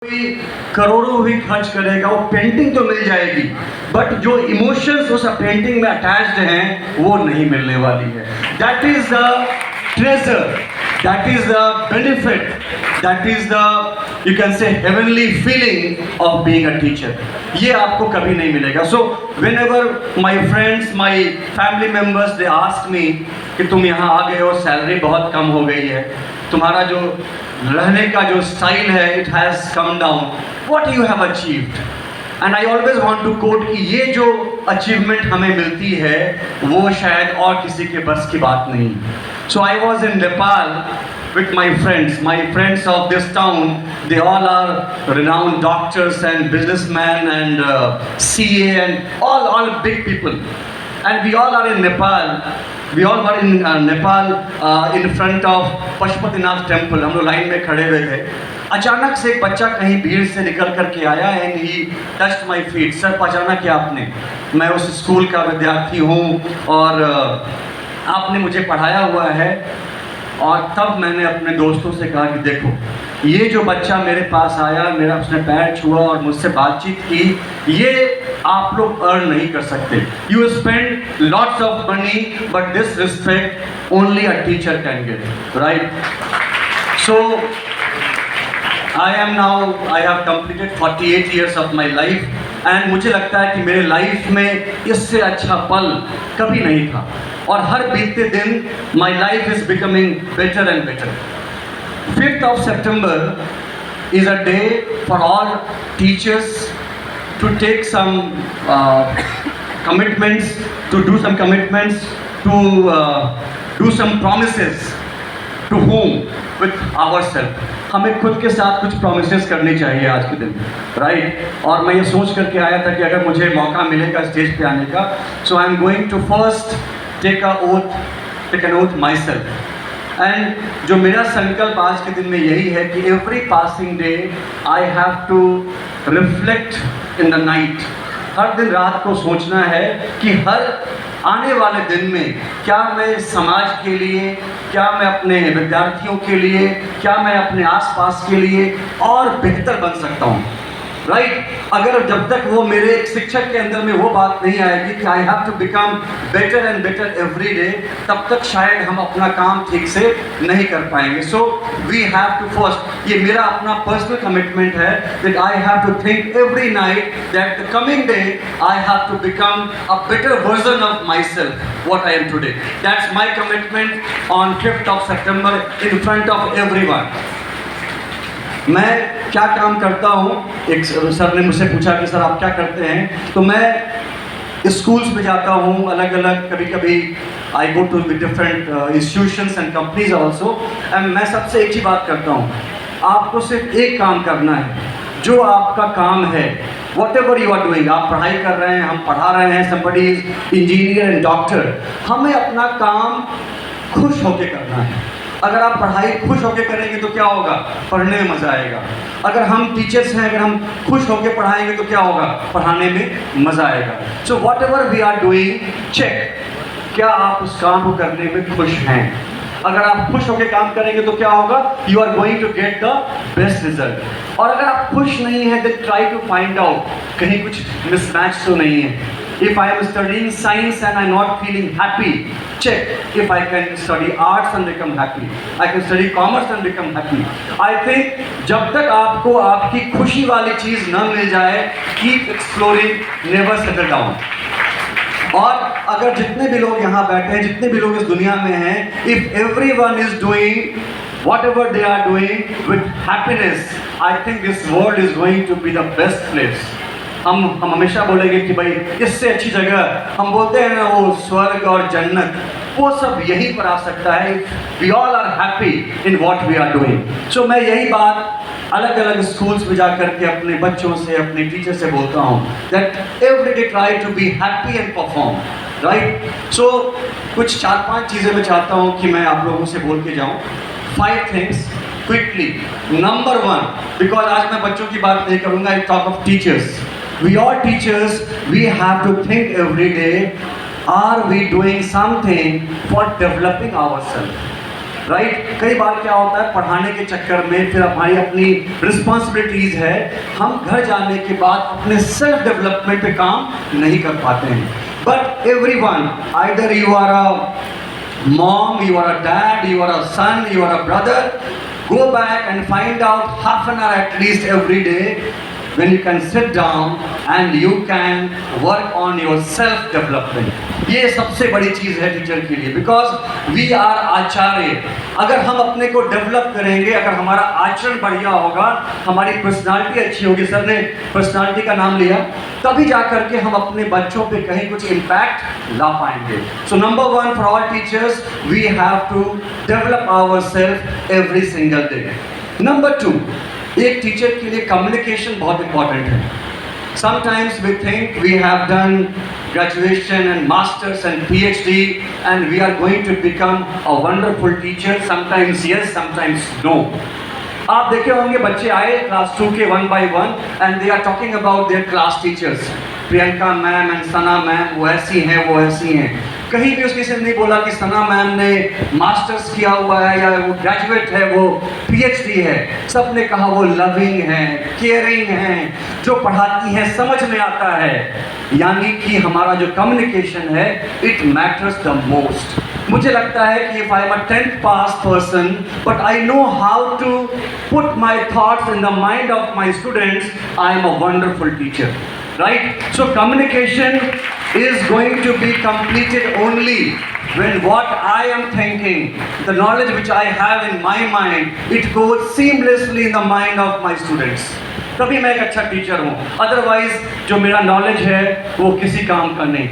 कोई करोड़ों भी खर्च करेगा, वो पेंटिंग तो मिल जाएगी, बट जो इमोशंस उस पेंटिंग में अटैच्ड हैं वो नहीं मिलने वाली है. That is the treasure, that is the benefit, that is the you can say heavenly feeling of being a teacher. ये आपको कभी नहीं मिलेगा. So when ever my friends, my family members, they ask me कि तुम यहाँ आ गए हो, सैलरी बहुत कम हो गई है, तुम्हारा जो रहने का जो स्टाइल है it has come down, what you have achieved. And I always want to quote कि ये जो अचीवमेंट हमें मिलती है वो शायद और किसी के बस की बात नहीं. So I was in Nepal with my friends of this town. They all are renowned doctors and businessmen and CA and all big people. And we all are in Nepal. We all were in Nepal in front of Pashupatinath temple. हम लोग line में खड़े हुए थे. अचानक से एक बच्चा कहीं भीड़ से निकल कर के आया and he touched my feet. Sir पहचाना क्या आपने? मैं उस स्कूल का विद्यार्थी हूँ और आपने मुझे पढ़ाया हुआ है. और तब मैंने अपने दोस्तों से कहा कि देखो, ये जो बच्चा मेरे पास आया, मेरा उसने पैर छुआ और मुझसे बातचीत की, ये आप लोग अर्न नहीं कर सकते. You spend lots of money but this respect only a teacher can get, right? So I am now, I have completed 48 years of my life and मुझे लगता है कि मेरे लाइफ में इससे अच्छा पल कभी नहीं था. और हर बीतते दिन my life is becoming better and better. 5th of September is a day for all teachers to take some commitments, to do some commitments, to do some promises. To whom? With ourselves. हमें खुद के साथ कुछ promises करनी चाहिए आज के दिन, right? और मैं ये सोच करके आया था कि अगर मुझे मौका मिलेगा स्टेज पे आने का, so I am going to first take an oath myself. And जो मेरा संकल्प आज के दिन में यही है कि every passing day I have to reflect in the night. हर दिन रात को सोचना है कि हर आने वाले दिन में क्या मैं समाज के लिए, क्या मैं अपने विद्यार्थियों के लिए, क्या मैं अपने आसपास के लिए और बेहतर बन सकता हूँ, राइट? अगर जब तक वो मेरे एक शिक्षक के अंदर में वो बात नहीं आएगी कि I have to become better and better every day, तब तक शायद हम अपना काम ठीक से नहीं कर पाएंगे. So we have to first, ये मेरा अपना पर्सनल कमिटमेंट है that I have to think every night that the coming day I have to become a better version of my self what I am today. That's my commitment on 5th of September in front of everyone. मैं क्या काम करता हूँ, एक sir ने मुझसे पूछा कि सर आप क्या करते हैं, तो मैं स्कूल्स में जाता हूँ अलग अलग, कभी कभी I go to different institutions and companies also. And मैं सबसे एक ही बात करता हूँ, आपको सिर्फ एक काम करना है. जो आपका काम है, whatever you are doing, आप पढ़ाई कर रहे हैं, हम पढ़ा रहे हैं, somebody is engineer and doctor, हमें अपना काम खुश होकर करना है. अगर आप पढ़ाई खुश होकर करेंगे तो क्या होगा? पढ़ने में मज़ा आएगा. अगर हम टीचर्स हैं, अगर हम खुश होकर पढ़ाएंगे तो क्या होगा? पढ़ाने में मज़ा आएगा. So whatever we are doing, check क्या आप उस काम को करने में खुश हैं. अगर आप खुश होकर काम करेंगे तो क्या होगा? You are going to get the best result. और अगर आप खुश नहीं हैं then try to find out कहीं कुछ मिसमैच तो नहीं है. If I am studying science and I am not feeling happy, check if I can study arts and become happy. I can study commerce and become happy. I think जब तक आपको आपकी खुशी वाली चीज़ न मिल जाए, keep exploring, never settle down. और अगर जितने भी लोग यहाँ बैठे हैं, जितने भी लोग इस दुनिया में हैं, if everyone is doing whatever they are doing with happiness, I think this world is going to be the best place. हम हमेशा बोलेंगे कि भाई इससे अच्छी जगह, हम बोलते हैं ना वो स्वर्ग और जन्नत, वो सब यहीं पर आ सकता है. We all are happy in what we are doing. So मैं यही बात अलग अलग स्कूल्स में जाकर के अपने बच्चों से, अपने टीचर से बोलता हूँ that every day try to be happy and perform, right? So कुछ 4-5 चीज़ें मैं चाहता हूँ कि मैं आप लोगों से बोल के जाऊँ. 5 things quickly. Number 1, because आज मैं बच्चों की बात नहीं करूँगा, I talk of teachers. We are teachers, we have to think every day, are we doing something for developing ourselves? Right. कई बार क्या होता है, पढ़ाने के चक्कर में फिर हमारी अपनी रिस्पॉन्सिबिलिटीज है, हम घर जाने के बाद अपने सेल्फ डेवलपमेंट पे काम नहीं कर पाते हैं। But everyone, either you are a mom, you are a dad, you are a son, you are a brother, go back and find out half an hour at least every day when you can sit down and you can work on your self development। ये सबसे बड़ी चीज़ है teacher के लिए, because we are आचार्य। अगर हम अपने को डेवलप करेंगे, अगर हमारा आचरण बढ़िया होगा, हमारी पर्सनालिटी अच्छी होगी, सर ने पर्सनालिटी का नाम लिया, तभी जा करके हम अपने बच्चों पे कहीं कुछ इम्पैक्ट ला पाएंगे। So number one for all teachers, we have to develop our self every single day. Number two, एक टीचर के लिए कम्युनिकेशन बहुत इंपॉर्टेंट है। Sometimes we think we have done graduation and masters and PhD and we are going to become a wonderful teacher. Sometimes yes, sometimes no. आप देखे होंगे बच्चे आए क्लास 2 के 1 by 1 and they are talking about their class teachers. Priyanka ma'am and Sana ma'am वो ऐसी हैं, वो ऐसी हैं। कहीं भी उसने नहीं बोला कि सना मैम ने मास्टर्स किया हुआ है या वो ग्रेजुएट है, वो PhD है। सब ने कहा वो लविंग है, केयरिंग है, जो पढ़ाती हैं समझ में आता है। यानी कि हमारा जो कम्युनिकेशन है, इट मैटर्स द मोस्ट। मुझे लगता है कि if I am a 10th pass person, but I know how to put my thoughts in the mind of my students, I am a wonderful teacher. Right? So communication is going to be completed only when what I am thinking, the knowledge which I have in my mind, it goes seamlessly in the mind of my students. तभी मैं एक अच्छा teacher हूँ। Otherwise जो मेरा knowledge है वो किसी काम का नहीं।